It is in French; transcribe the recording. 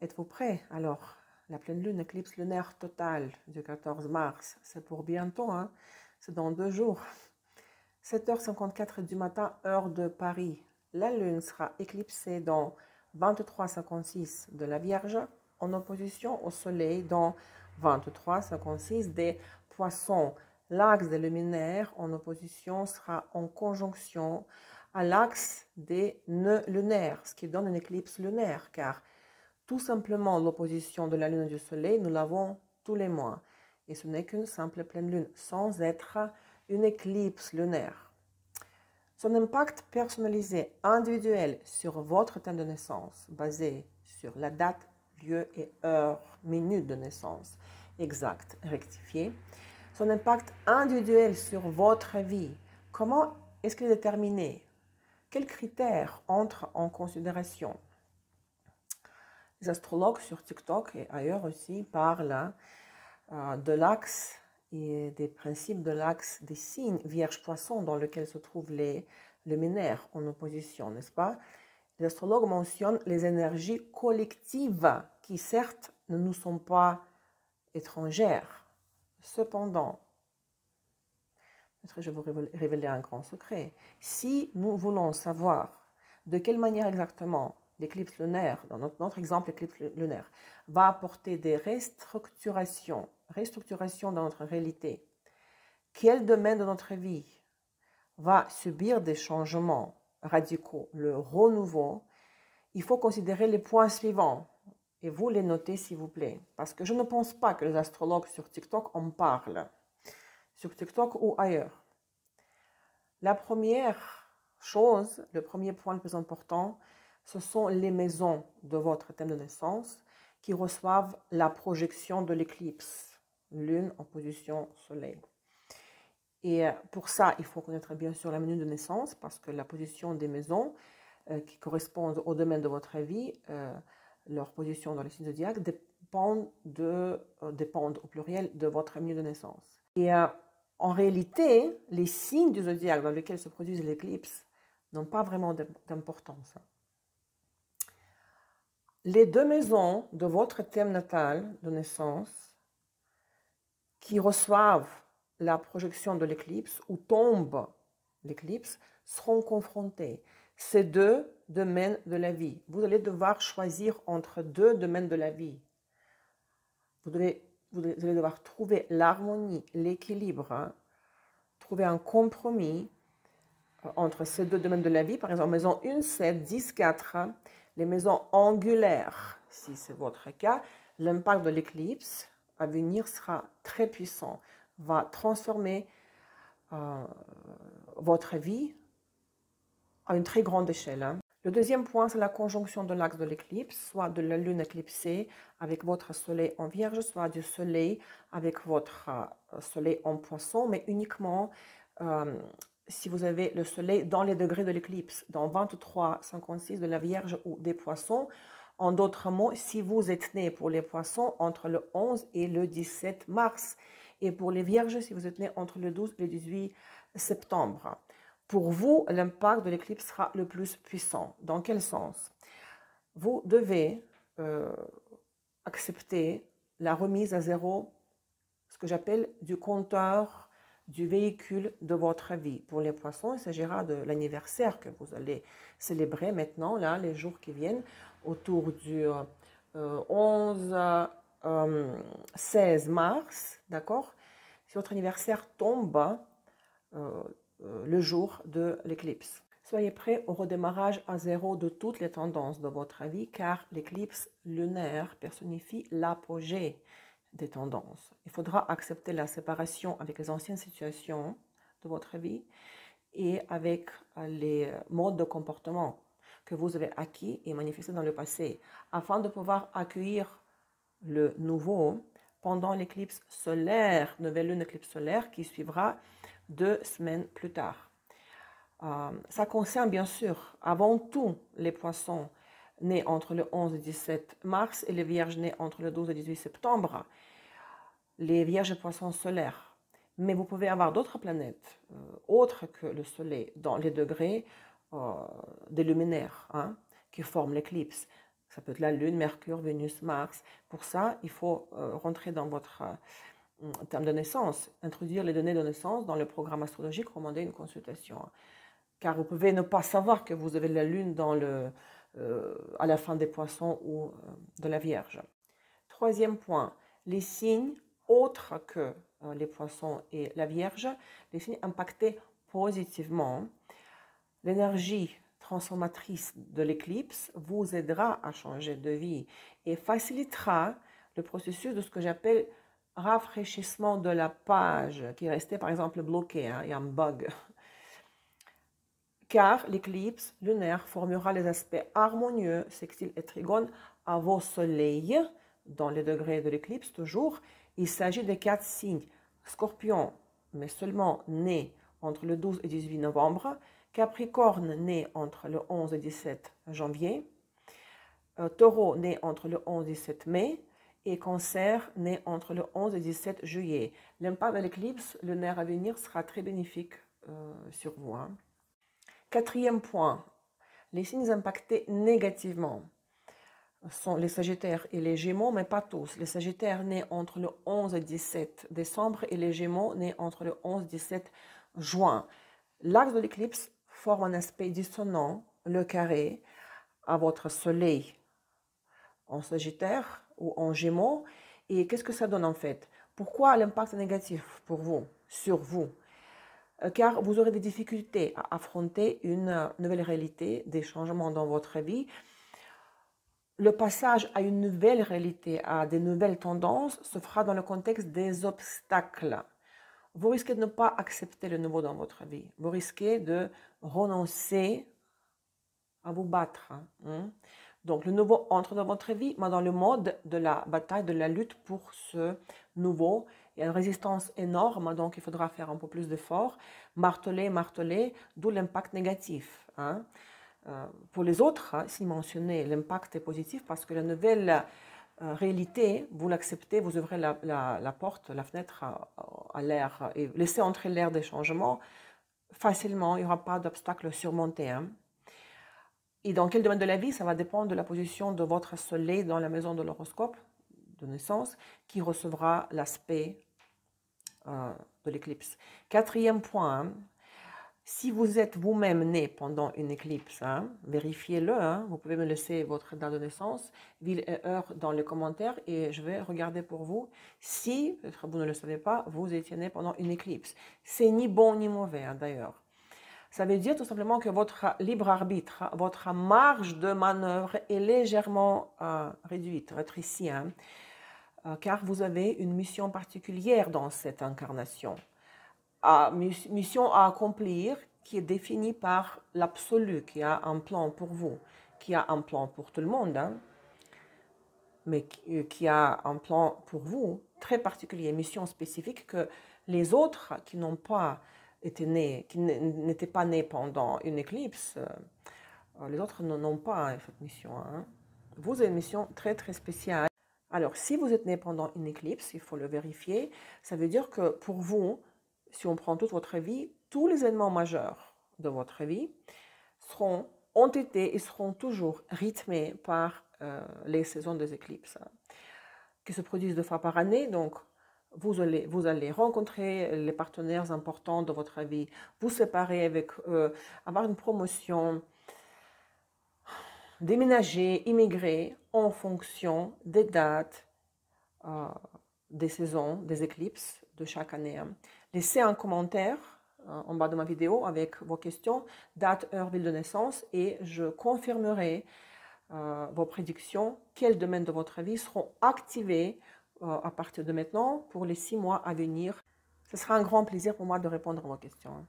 Êtes-vous prêts? Alors, la pleine lune, éclipse lunaire totale du 14 mars, c'est pour bientôt, hein? C'est dans 2 jours. 7h54 du matin, heure de Paris. La lune sera éclipsée dans 23h56 de la Vierge, en opposition au soleil dans 23h56 des Poissons. L'axe des luminaires en opposition sera en conjonction à l'axe des nœuds lunaires, ce qui donne une éclipse lunaire, car tout simplement l'opposition de la lune et du soleil, nous l'avons tous les mois. Et ce n'est qu'une simple pleine lune, sans être une éclipse lunaire. Son impact personnalisé, individuel sur votre thème de naissance, basé sur la date, lieu et heure, minute de naissance exacte, rectifié. Son impact individuel sur votre vie, comment est-ce qu'il est déterminé? Quels critères entrent en considération? Les astrologues sur TikTok et ailleurs aussi parlent de l'axe et des principes de l'axe des signes Vierge-Poisson dans lequel se trouvent les luminaires en opposition, n'est-ce pas? Les astrologues mentionnent les énergies collectives qui certes ne nous sont pas étrangères. Cependant, peut-être je vais vous révéler un grand secret. Si nous voulons savoir de quelle manière exactement l'éclipse lunaire, dans notre exemple, l'éclipse lunaire, va apporter des restructurations dans notre réalité, quel domaine de notre vie va subir des changements radicaux, le renouveau, il faut considérer les points suivants. Et vous les notez s'il vous plaît, parce que je ne pense pas que les astrologues sur TikTok en parlent, sur TikTok ou ailleurs. La première chose, le premier point le plus important, ce sont les maisons de votre thème de naissance qui reçoivent la projection de l'éclipse, lune en position soleil. Et pour ça, il faut connaître bien sûr la minute de naissance parce que la position des maisons qui correspondent au domaine de votre vie, leur position dans les signes zodiaques dépendent au pluriel de votre minute de naissance. Et en réalité, les signes du zodiaque dans lesquels se produisent l'éclipse n'ont pas vraiment d'importance. Les 2 maisons de votre thème natal de naissance qui reçoivent la projection de l'éclipse ou tombent l'éclipse seront confrontées. Ces 2 domaines de la vie. Vous allez devoir choisir entre 2 domaines de la vie. Vous allez devoir trouver l'harmonie, l'équilibre, trouver un compromis entre ces 2 domaines de la vie. Par exemple, maison 1, 7, 10, 4, les maisons angulaires, si c'est votre cas, l'impact de l'éclipse à venir sera très puissant, va transformer votre vie à une très grande échelle. Le deuxième point, c'est la conjonction de l'axe de l'éclipse, soit de la lune éclipsée avec votre soleil en vierge, soit du soleil avec votre soleil en poisson, mais uniquement si vous avez le soleil dans les degrés de l'éclipse, dans 23,56 de la vierge ou des poissons. En d'autres mots, si vous êtes né pour les poissons entre le 11 et le 17 mars, et pour les vierges, si vous êtes né entre le 12 et le 18 septembre. Pour vous, l'impact de l'éclipse sera le plus puissant. Dans quel sens? Vous devez accepter la remise à zéro, ce que j'appelle du compteur du véhicule de votre vie. Pour les poissons, il s'agira de l'anniversaire que vous allez célébrer maintenant, là, les jours qui viennent, autour du 11-16 mars, d'accord? Si votre anniversaire tombe le jour de l'éclipse. Soyez prêts au redémarrage à zéro de toutes les tendances de votre vie, car l'éclipse lunaire personnifie l'apogée des tendances. Il faudra accepter la séparation avec les anciennes situations de votre vie et avec les modes de comportement que vous avez acquis et manifestés dans le passé, afin de pouvoir accueillir le nouveau pendant l'éclipse solaire, nouvelle lune éclipse solaire qui suivra 2 semaines plus tard. Ça concerne bien sûr avant tout les poissons nés entre le 11 et 17 mars et les vierges nées entre le 12 et 18 septembre, les vierges et poissons solaires. Mais vous pouvez avoir d'autres planètes autres que le soleil dans les degrés des luminaires qui forment l'éclipse. Ça peut être la Lune, Mercure, Vénus, Mars. Pour ça, il faut rentrer dans votre terme de naissance, introduire les données de naissance dans le programme astrologique, commander une consultation. Car vous pouvez ne pas savoir que vous avez la Lune à la fin des Poissons ou de la Vierge. Troisième point, les signes autres que les Poissons et la Vierge, les signes impactés positivement. L'énergie transformatrice de l'éclipse vous aidera à changer de vie et facilitera le processus de ce que j'appelle rafraîchissement de la page qui est restée par exemple bloquée, il y a un bug. Car l'éclipse lunaire formera les aspects harmonieux, sextiles et trigones à vos soleils, dans les degrés de l'éclipse toujours. Il s'agit de 4 signes. Scorpion, mais seulement né entre le 12 et 18 novembre. Capricorne, né entre le 11 et 17 janvier. Taureau, né entre le 11 et 17 mai. Et Cancer, né entre le 11 et 17 juillet. L'impact de l'éclipse lunaire à venir sera très bénéfique sur vous. Quatrième point, les signes impactés négativement sont les Sagittaires et les Gémeaux, mais pas tous. Les Sagittaires nés entre le 11 et 17 décembre et les Gémeaux nés entre le 11 et 17 juin. L'axe de l'éclipse forme un aspect dissonant, le carré, à votre soleil en Sagittaire ou en Gémeaux. Et qu'est-ce que ça donne en fait? Pourquoi l'impact est négatif pour vous, sur vous? Car vous aurez des difficultés à affronter une nouvelle réalité, des changements dans votre vie. Le passage à une nouvelle réalité, à des nouvelles tendances, se fera dans le contexte des obstacles. Vous risquez de ne pas accepter le nouveau dans votre vie. Vous risquez de renoncer à vous battre. Donc, le nouveau entre dans votre vie, mais dans le mode de la bataille, de la lutte pour ce nouveau. Il y a une résistance énorme, donc il faudra faire un peu plus d'efforts. Marteler, marteler, d'où l'impact négatif. Pour les autres, si mentionné, l'impact est positif parce que la nouvelle réalité, vous l'acceptez, vous ouvrez la porte, la fenêtre à l'air et laissez entrer l'air des changements facilement, il n'y aura pas d'obstacle surmonté. Et dans quel domaine de la vie, ça va dépendre de la position de votre soleil dans la maison de l'horoscope de naissance qui recevra l'aspect de l'éclipse. Quatrième point, si vous êtes vous-même né pendant une éclipse, vérifiez-le, vous pouvez me laisser votre date de naissance, ville et heure dans les commentaires et je vais regarder pour vous si, peut-être vous ne le savez pas, vous étiez né pendant une éclipse. C'est ni bon ni mauvais d'ailleurs. Ça veut dire tout simplement que votre libre arbitre, votre marge de manœuvre est légèrement réduite, rétrécie, car vous avez une mission particulière dans cette incarnation. Mission à accomplir qui est définie par l'absolu, qui a un plan pour vous, qui a un plan pour tout le monde, mais qui a un plan pour vous très particulier, mission spécifique que les autres qui n'ont pas été nés, qui n'étaient pas nés pendant une éclipse, les autres n'ont pas cette mission. Vous avez une mission très très spéciale. Alors, si vous êtes né pendant une éclipse, il faut le vérifier, ça veut dire que pour vous, si on prend toute votre vie, tous les événements majeurs de votre vie ont été et seront toujours rythmés par les saisons des éclipses qui se produisent 2 fois par année. Donc, vous allez rencontrer les partenaires importants de votre vie, vous séparer avec eux, avoir une promotion, déménager, immigrer en fonction des dates, des saisons, des éclipses de chaque année. Laissez un commentaire en bas de ma vidéo avec vos questions, date, heure, ville de naissance et je confirmerai vos prédictions, quels domaines de votre vie seront activés à partir de maintenant pour les 6 mois à venir. Ce sera un grand plaisir pour moi de répondre à vos questions.